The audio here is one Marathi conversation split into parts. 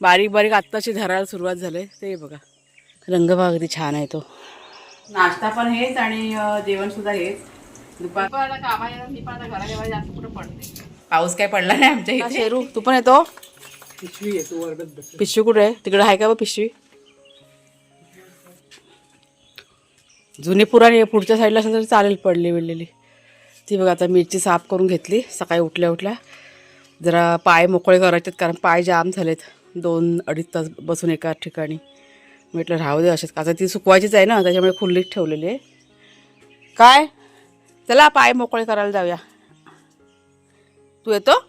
बारीक बारीक आत्ताशी धरायला सुरुवात झाली. ते बघा रंगभाग किती छान आहे तो. नाश्ता पण हेच आणि जेवण सुद्धा हेच. दुपारला कामाला मी पण आता घरा जास्त कुठं पडते. पाऊस काय पडला नाही आमच्या इथे. शेरू तू पण येतो. पिशवी येतो वर्गात. पिशवी कुठे आहे? तिकडे आहे का बघ पिशवी. जुनी पुराणी पुढच्या साईडला असेल तरी चालेल पडली बिडलेली. ती बघा आता मिरची साफ करून घेतली सकाळी उठल्या उठल्या. जरा पाय मोकळे करायचेत कारण पाय जाम झालेत. 2-2.5 तास बसून एका ठिकाणी. म्हटलं राहू दे असेच. आता ती सुकवायचीच आहे ना त्याच्यामुळे खुल्लीच ठेवलेली आहे. काय चला पाय मोकळे करायला जाऊया. तू येतो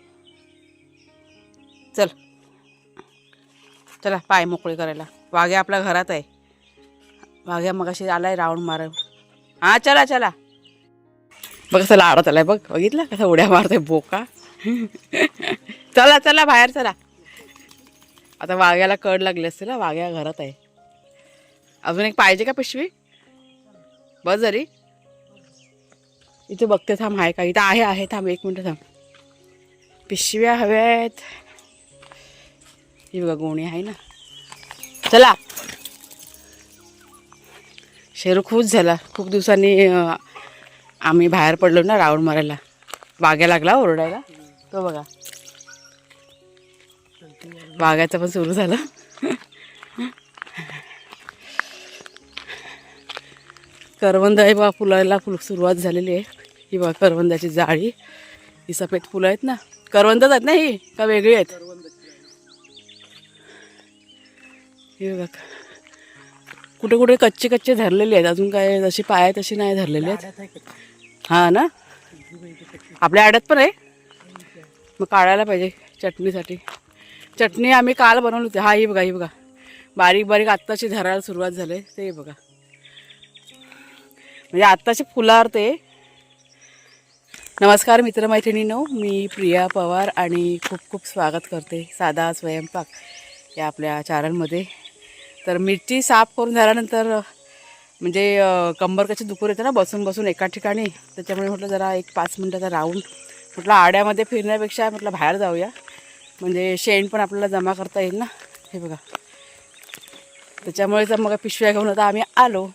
चल. चला पाय मोकळे करायला. वाघ्या आपल्या घरात आहे. वाघ्या मगाशी आलाय राऊंड मार. हां चला चला. बघ कसं लाडत आलाय बघ. बघितलं कसं उड्या मारतोय बोका. चला चला बाहेर चला. आता वाघ्याला कड लागली असते ना. वाघ्या घरात आहे. अजून एक पाहिजे का पिशवी? बस जरी. इथे बघते थांब आहे का. इथं आहे थांब 1 मिनटं थांब. पिशव्या हव्यात. ही बघा गोणी आहे ना. चला. शेरू खुश झाला. खूप दिवसांनी आम्ही बाहेर पडलो ना राऊंड मारायला. वाघ्या लागला ओरडायला. तो बघा वाघ्याचं पण सुरू झालं. करवंद आहे बघा फुलायला सुरुवात झालेली आहे. ही बघा करवंदाची जाळी. ही सफेद फुलं आहेत ना. करवंदच आहेत ना ही का वेगळी आहेत? हे बघा कुठे कुठे कच्चे कच्चे धरलेले आहेत. अजून काय जशी पाय तशी नाही धरलेले आहेत. हां ना आपल्या आड्यात पण आहे. मग काढायला पाहिजे चटणीसाठी. चटणी आम्ही काल बनवली होती. हा ही बघा बारीक बारीक आत्ताशी धरायला सुरुवात झाली. ते बघा म्हणजे आत्ताशी फुलावर ते. नमस्कार मित्रमैत्रिणींनो, मी प्रिया पवार आणि खूप खूप स्वागत करते साधा स्वयंपाक या आपल्या चॅनलमध्ये. तर मिरची साफ करून झाल्यानंतर म्हणजे कंबर कशी दुखून येते ना बसून बसून एका ठिकाणी. त्याच्यामुळे म्हटलं जरा 1-5 मिनटाचा राऊंड म्हटलं आड्यामध्ये फिरण्यापेक्षा म्हटलं बाहेर जाऊया. म्हणजे शेण पण आपल्याला जमा करता येईल ना. हे बघा त्याच्यामुळे तर मग पिशव्या घेऊन आता आम्ही आलो.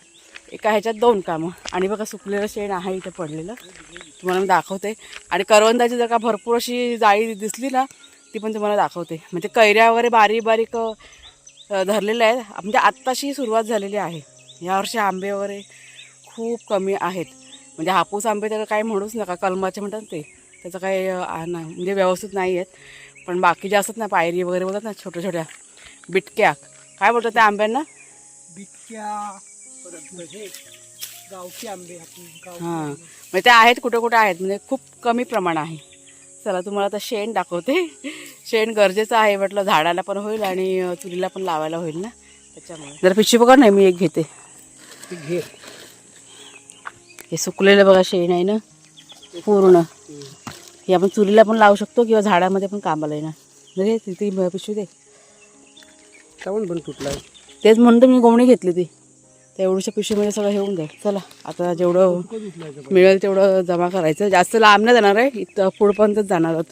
एका ह्याच्यात 2 कामं. आणि बघा सुकलेलं शेण आहे इथं पडलेलं तुम्हाला मी दाखवते. आणि करवंदाची जर का भरपूर अशी जाळी दिसली ना ती पण तुम्हाला दाखवते. म्हणजे कैऱ्या वगैरे बारीक बारीक धरलेल्या आहेत. म्हणजे आत्ताशी सुरुवात झालेली आहे. यावर्षी आंबे वगैरे खूप कमी आहेत. म्हणजे हापूस आंबे तर काही म्हणूच नका. कलमाचे म्हणतात ते त्याचं काही म्हणजे व्यवस्थित नाही आहेत. पण बाकी जे असतात ना पायरी वगैरे बोलतात ना छोट्या छोट्या बिटक्या काय बोलतात त्या आंब्यांना? बिटक्या गावठी आंबे. हां म्हणजे ते आहेत कुठे कुठे आहेत. म्हणजे खूप कमी प्रमाण आहे. चला तुम्हाला आता शेण दाखवते. शेण गरजेचं आहे म्हटलं झाडाला पण होईल आणि चुलीला पण लावायला होईल ना. त्याच्यामुळे जरा पिशवी बघा नाही मी एक घेते. घे. हे सुकलेलं बघा शेण आहे ना पूर्ण. हे आपण चुलीला पण लावू शकतो किंवा झाडामध्ये पण कामाला येणार. म्हणजे तिथे पिशवी दे. काऊन पण तुटला. तेच म्हणतो मी गोमणी घेतली ती. त्या एवढ्याशा पिशवीमध्ये सगळं घेऊन जाईल. चला आता जेवढं मिळेल तेवढं जमा करायचं. जास्त लांब नाही जाणार आहे. इथं पुढपर्यंतच जाणार आहोत.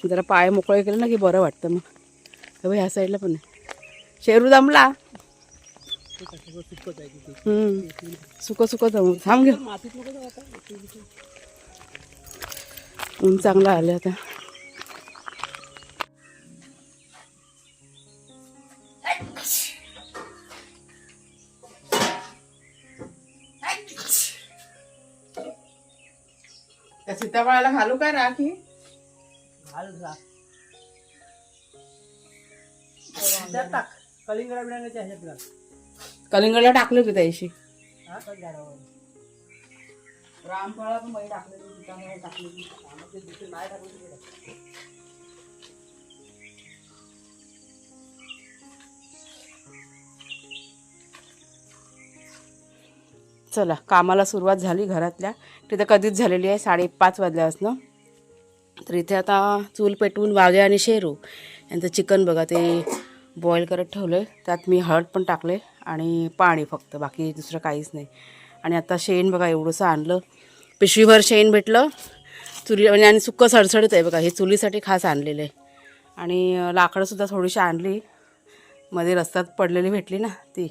जरा पाय मोकळे केले ना की बरं वाटतं मग. तर ह्या साईडला पण आहे. शेरू जमला. सुकं जमू थांब घे. ऊन चांगलं आलं आता. त्या सीताफळाला घालू काय राखी? घाल राख. टाक कलिंगडा बिडाण्याच्या ह्याच्यात कलिंगडला टाकले होते त्याशी. रामफळा पण बाई टाकले. सीताफळ टाकले नाही टाकले. चला कामाला सुरुवात झाली घरातल्या. तिथं कधीच झालेली आहे 5:30 वाजल्यापासून. तर इथे आता चूल पेटवून वाघे आणि शेरू यांचं चिकन बघा ते बॉईल करत ठेवलं आहे. त्यात मी हळद पण टाकले आणि पाणी फक्त बाकी दुसरं काहीच नाही. आणि आता शेण बघा एवढंसं आणलं. पिशवीभर शेण भेटलं चुली म्हणजे. आणि सुक्कं सडसडीत आहे बघा. हे चुलीसाठी खास आणलेलं आहे. आणि लाकडंसुद्धा थोडीशी आणली. मध्ये रस्त्यात पडलेली भेटली ना ती.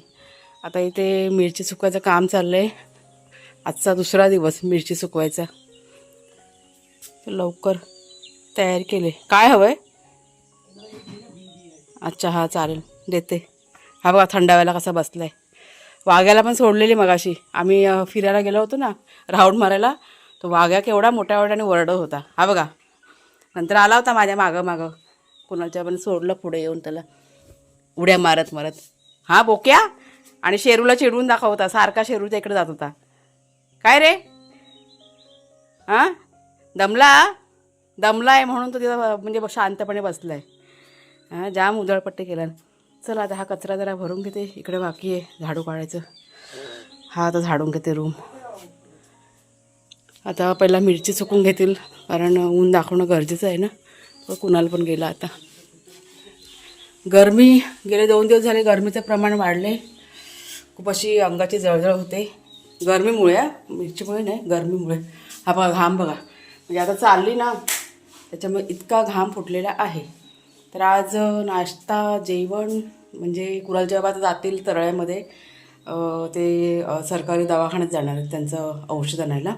आता इथे मिरची सुकवायचं काम चाललं आहे. आजचा दुसरा दिवस मिरची सुकवायचा. तर लवकर तयारी केली. काय हवं आहे? अच्छा हां चालेल देते. हा बघा थंडाव्याला कसा बसला आहे. वाघ्याला पण सोडलेली मगाशी. आम्ही फिरायला गेलो होतो ना राऊंड मारायला. तो वाघ्या केवढा मोठ्या मोठ्याने ओरडत होता. हा बघा नंतर आला होता माझ्या मागं कुणाच्या पण सोडलं पुढे येऊन त्याला उड्या मारत मारत. हां बोक्या. आणि शेरूला चिडवून दाखवता सारखा शेरूच्या इकडे जात होता. काय रे हां दमला आहे म्हणून तो तिथं म्हणजे शांतपणे बसला आहे. हां जाम उधळपट्टी केला. चला आता हा कचरा जरा भरून घेते. इकडे बाकी आहे झाडू काढायचं. हा आता झाडून घेते रूम. आता पहिला मिरची सुकून घेतील कारण ऊन दाखवणं गरजेचं आहे ना. कुणाला पण गेला आता. गरमी गेले 2 दिवस झाले गरमीचं प्रमाण वाढले. खूप अशी अंगाची जळजळ होते गरमीमुळे. मिरचीमुळे नाही गरमीमुळे. हा बघा घाम बघा. म्हणजे आता चालली ना त्याच्यामुळे इतका घाम फुटलेला आहे. तर आज नाश्ता जेवण म्हणजे कुणालच्या बाबा जातील तळ्यामध्ये. ते सरकारी दवाखान्यात जाणार आहेत त्यांचं औषध आणायला.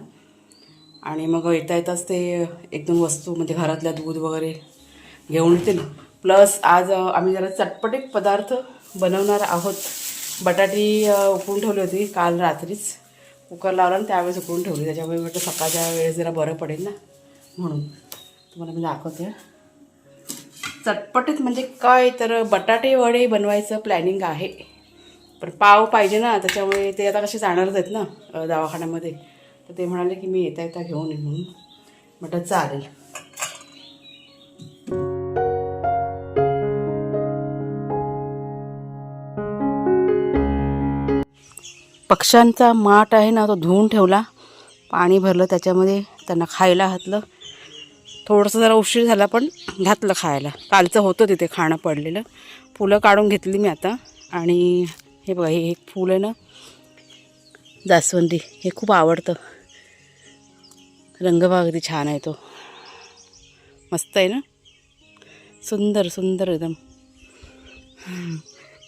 आणि मग येताच ते 1-2 वस्तू म्हणजे घरातल्या दूध वगैरे घेऊन येतील. प्लस आज आम्ही जरा चटपटीत पदार्थ बनवणार आहोत. बटाटी उकळून ठेवली होती काल रात्रीच. कुकर लावला आणि त्यावेळेस उकळून ठेवली. त्याच्यामुळे म्हटलं सकाळच्या वेळेस जरा बरं पडेल ना म्हणून तुम्हाला मी दाखवते. चटपटीत म्हणजे काय तर बटाटे वडे बनवायचं प्लॅनिंग आहे. पण पाव पाहिजे ना त्याच्यामुळे ते आता कसे जाणारच आहेत ना दवाखान्यामध्ये. तर ते म्हणाले की मी येता घेऊन येईन म्हणून. म्हटलं चालेल. पक्ष्यांचा माठ आहे ना तो धुवून ठेवला. पाणी भरलं त्याच्यामध्ये त्यांना खायला घातलं. थोडंसं जरा उशीर झाला पण घातलं खायला. कालचं होतं तिथे खाणं पडलेलं. फुलं काढून घेतली मी आता. आणि हे बघा हे एक फूल आहे ना जास्वंदी. हे खूप आवडतं. रंगभाग किती छान आहे तो. मस्त आहे ना. सुंदर सुंदर एकदम.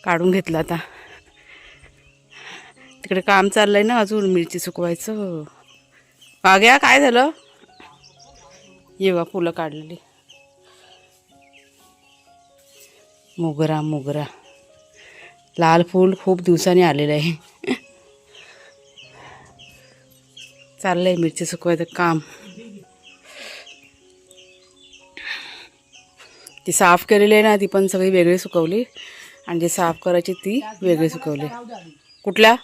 काढून घेतलं आता. तिकडे काम चाललं आहे ना अजून मिरची सुकवायचं. वाघ्या काय झालं? ये बा फुलं काढलेली. मोगरा लाल फूल खूप दिवसांनी आलेलं आहे. चाललं आहे मिरची सुकवायचं काम. ती साफ केलेली आहे ना ती पण सगळी वेगळी सुकवली. आणि जी साफ करायची ती वेगळी सुकवली. कुठल्या?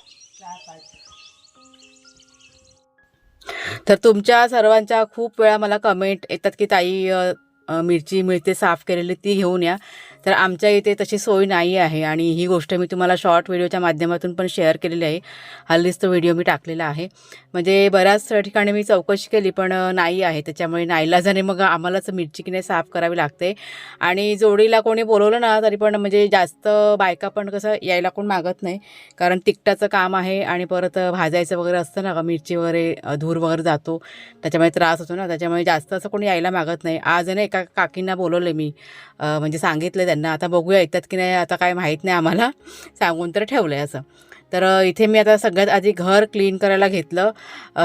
तर तुमच्या सर्वांच्या खूप वेळा मला कमेंट येतात की ताई मिरची मिळते साफ केलेली ती घेऊन या. तर आमच्या इथे तशी सोय नाही आहे. आणि ही गोष्ट मी तुम्हाला शॉर्ट व्हिडिओच्या माध्यमातून पण शेअर केलेली आहे. हल्लीच तो व्हिडिओ मी टाकलेला आहे. म्हणजे बऱ्याच ठिकाणी मी चौकशी केली पण नाही आहे. त्याच्यामुळे नाईलाजाने मग आम्हालाच मिरची की नाही साफ करावी लागते. आणि जोडीला कोणी बोलवलं ना तरी पण म्हणजे जास्त बायका पण कसं यायला कोण मागत नाही. कारण तिखटाचं काम आहे आणि परत भाजायचं वगैरे असतं ना मिरची वगैरे धूर वगैरे जातो त्याच्यामुळे त्रास होतो ना. त्याच्यामुळे जास्त असं कोणी यायला मागत नाही. आज ना एका काकींना बोलवलं मी म्हणजे सांगितलं त्यांना. आता बघूया येतात की नाही आता काय माहीत नाही आम्हाला. सांगून तर ठेवलं आहे असं. तर इथे मी आता सगळ्यात आधी घर क्लीन करायला घेतलं.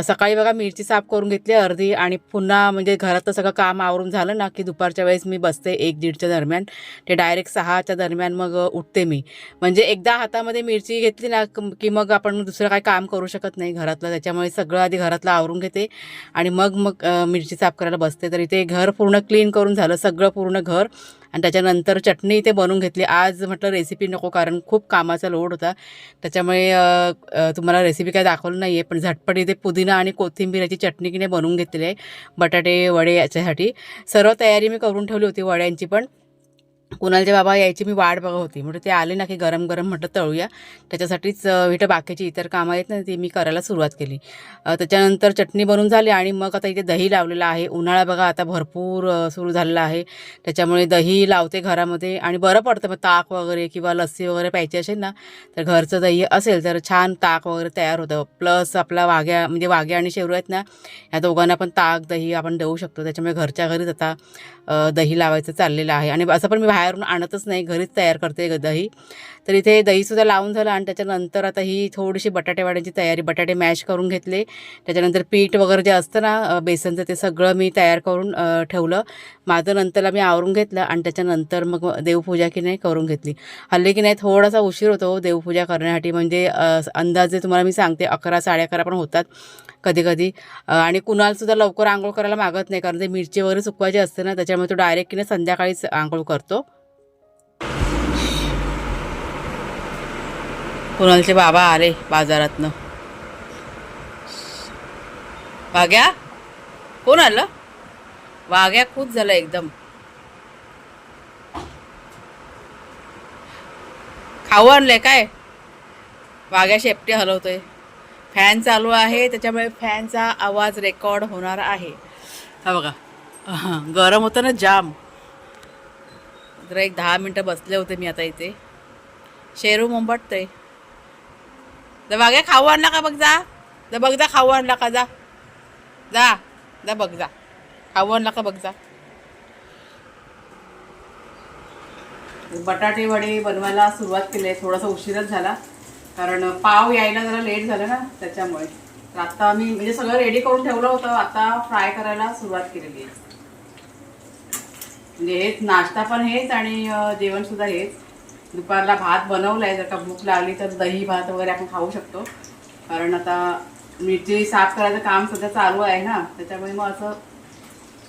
सकाळी बघा मिरची साफ करून घेतली अर्धी. आणि पुन्हा म्हणजे घरातलं सगळं काम आवरून झालं ना की दुपारच्या वेळेस मी बसते 1-1:30च्या दरम्यान. ते डायरेक्ट 6च्या दरम्यान मग उठते मी. म्हणजे एकदा हातामध्ये मिरची घेतली ना की मग आपण दुसरं काही काम करू शकत नाही घरातलं. त्याच्यामुळे सगळं आधी घरातलं आवरून घेते आणि मग मिरची साफ करायला बसते. तर इथे घर पूर्ण क्लीन करून झालं सगळं पूर्ण घर. आणि त्याच्यानंतर चटणी इथे बनवून घेतली. आज म्हटलं रेसिपी नको कारण खूप कामाचा लोड होता. त्याच्यामुळे तुम्हाला रेसिपी काय दाखवलं नाही आहे. पण झटपट इथे पुदिना आणि कोथिंबीरची चटणी की नाही बनवून घेतलेली आहे. बटाटे वडे याच्यासाठी सर्व तयारी मी करून ठेवली होती वड्यांची पण. कुणालचे बाबा यायची मी वाट बघत होती. म्हणजे ते आले ना की गरम गरम म्हटलं तळूया. त्याच्यासाठीच इथं बाकीची इतर कामं आहेत ना ती मी करायला सुरुवात केली. त्याच्यानंतर चटणी बनवून झाली आणि मग आता इथे दही लावलेलं आहे. उन्हाळा बघा आता भरपूर सुरू झालेला आहे. त्याच्यामुळे दही लावते घरामध्ये आणि बरं पडतं. मग ताक वगैरे किंवा लस्सी वगैरे प्यायची असेल ना तर घरचं दही असेल तर छान ताक वगैरे तयार होतं. प्लस आपला वाघ्या आणि शेरू आहेत ना या दोघांना पण ताक दही आपण देऊ शकतो. त्याच्यामुळे घरच्या घरीच आता दही लावायचं चाललेलं आहे. आणि असं पण मी बाहेरून आणतच नाही, घरीच तयार करते दही. तर इथे दहीसुद्धा लावून झालं आणि त्याच्यानंतर आता ही थोडीशी बटाटे वाड्याची तयारी, बटाटे मॅश करून घेतले. त्याच्यानंतर पीठ वगैरे जे असतं ना बेसनचं ते सगळं मी तयार करून ठेवलं. माझं नंतरला मी आवरून घेतलं आणि त्याच्यानंतर मग देवपूजा की नाही करून घेतली. हल्ली की नाही थोडासा उशीर होतो देवपूजा करण्यासाठी, म्हणजे अंदाजे तुम्हाला मी सांगते 11 11:30 पण होतात कधी कधी. आणि कुणालसुद्धा लवकर आंघोळ करायला मागत नाही, कारण ते मिरची वगैरे सुकवायची असते ना, त्याच्यामुळे तो डायरेक्ट की नाही संध्याकाळीच आंघोळ करतो. कुणालचे बाबा आले बाजारातनं. वाघ्या कोण आलं? वाघ्या खूप झालं एकदम. खाऊ आणलंय काय? वाघ्या शेपटी हलवतोय. फॅन चालू आहे त्याच्यामुळे फॅनचा आवाज रेकॉर्ड होणार आहे. हा बघा, गरम होतं ना जाम. जरा एक 10 मिनटं बसले होते मी आता इथे. शेरू मुंबटतोय. तर वाघ्या खाऊ आणला का बघ जा. जा बघ जा खाऊ आणला का. जा जा जा बघ जा खाऊ आणला का बघ जा. बटाटे वडे बनवायला सुरुवात केली आहे. थोडासा उशीरच झाला कारण पाव यायला जरा लेट झालं ना त्याच्यामुळे. तर आता मी म्हणजे सगळं रेडी करून ठेवलं होतं, आता फ्राय करायला सुरुवात केलेली आहे. म्हणजे हेच नाश्ता पण हेच आणि जेवण सुद्धा हेच. दुपारला भात बनवलाय, जर का भूक लागली तर दही भात वगैरे आपण खाऊ शकतो. कारण आता मिरची साफ करायचं काम सध्या चालू आहे ना, त्याच्यामुळे मग असं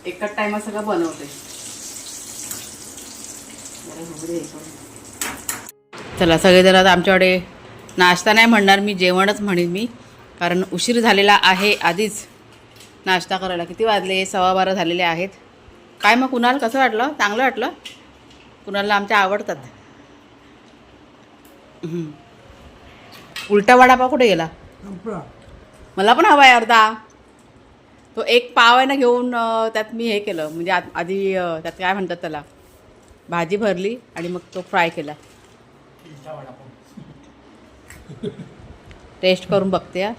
एकच टाइमात सगळं बनवते. चला सगळेजण आता आमच्याकडे नाश्ता नाही म्हणणार मी, जेवणच म्हणेन मी, कारण उशीर झालेला आहे आधीच नाश्ता करायला. किती वाजले? 12:15 झालेले आहेत. काय मग कुणाल कसं वाटलं? चांगलं वाटलं? कुणालला आमच्या आवडतात. उलटा वडापाव कुठे गेला? मला पण हवा आहे अर्धा. तो एक पाव आहे ना घेऊन त्यात मी हे केलं, म्हणजे आधी त्यात काय म्हणतात त्याला, भाजी भरली आणि मग तो फ्राय केला. टेस्ट करून बघते.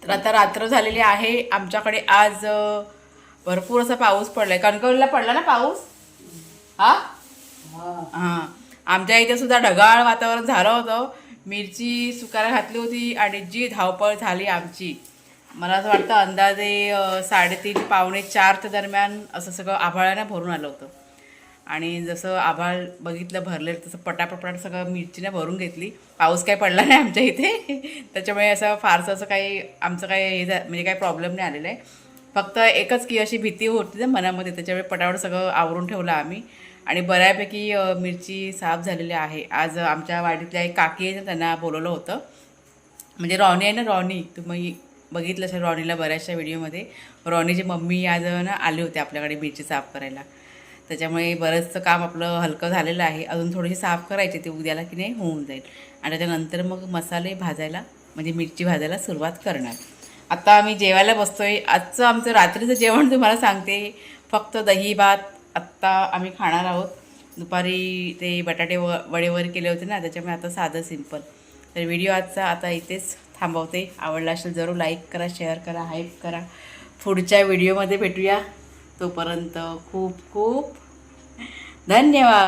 तर आता रात्र झालेली आहे. आमच्याकडे आज भरपूर असा पाऊस पडलाय. कणकवलीला पडला ना पाऊस? हां, आमच्या इथे सुद्धा ढगाळ वातावरण झालं होतं. मिरची सुकायला घातली होती आणि जी धावपळ झाली आमची. मला असं वाटतं अंदाजे 3:30 पावणे 4च्या दरम्यान असं सगळं आभाळानं भरून आलं होतं. आणि जसं आभाळ बघितलं भरले तसं पटापट सगळं मिरचीने भरून घेतली. पाऊस काही पडला नाही आमच्या इथे, त्याच्यामुळे असं फारसं असं काही आमचं काही हे म्हणजे काही प्रॉब्लेम नाही आलेला आहे. फक्त एकच की अशी भीती होती ना मनामध्ये, त्याच्यामुळे पटापट सगळं आवरून ठेवलं आम्ही. आणि बऱ्यापैकी मिरची साफ झालेली आहे. आज आमच्या वाडीतल्या एक काकी आहे ना, त्यांना बोलवलं होतं. म्हणजे रॉनी आहे ना, रॉनी, तुम्ही बघितलं असेल रॉनीला बऱ्याचशा व्हिडिओमध्ये. रॉनीची मम्मी आज ना आली होती आपल्याकडे मिरची साफ करायला. त्याच्यामुळे बरंचसं काम आपलं हलकं झालेलं आहे. अजून थोडीशी साफ करायची, ते उद्याला की नाही होऊन जाईल. आणि त्याच्यानंतर मग मसाले भाजायला म्हणजे मिरची भाजायला सुरुवात करणार. आता आम्ही जेवायला बसतोय. आजचं आमचं रात्रीचं जेवण तुम्हाला सांगते, फक्त दही भात आत्ता आम्ही खाणार आहोत. दुपारी ते बटाटे वडे वगैरे केले होते ना, त्याच्यामुळे आता साधं सिंपल. तर व्हिडिओ आजचा आता इथेच थांबवते. आवडला असेल जरूर लाईक करा, शेअर करा, हाईप करा. पुढच्या व्हिडिओमध्ये भेटूया. तोपर्यंत खूप खूप धन्यवाद.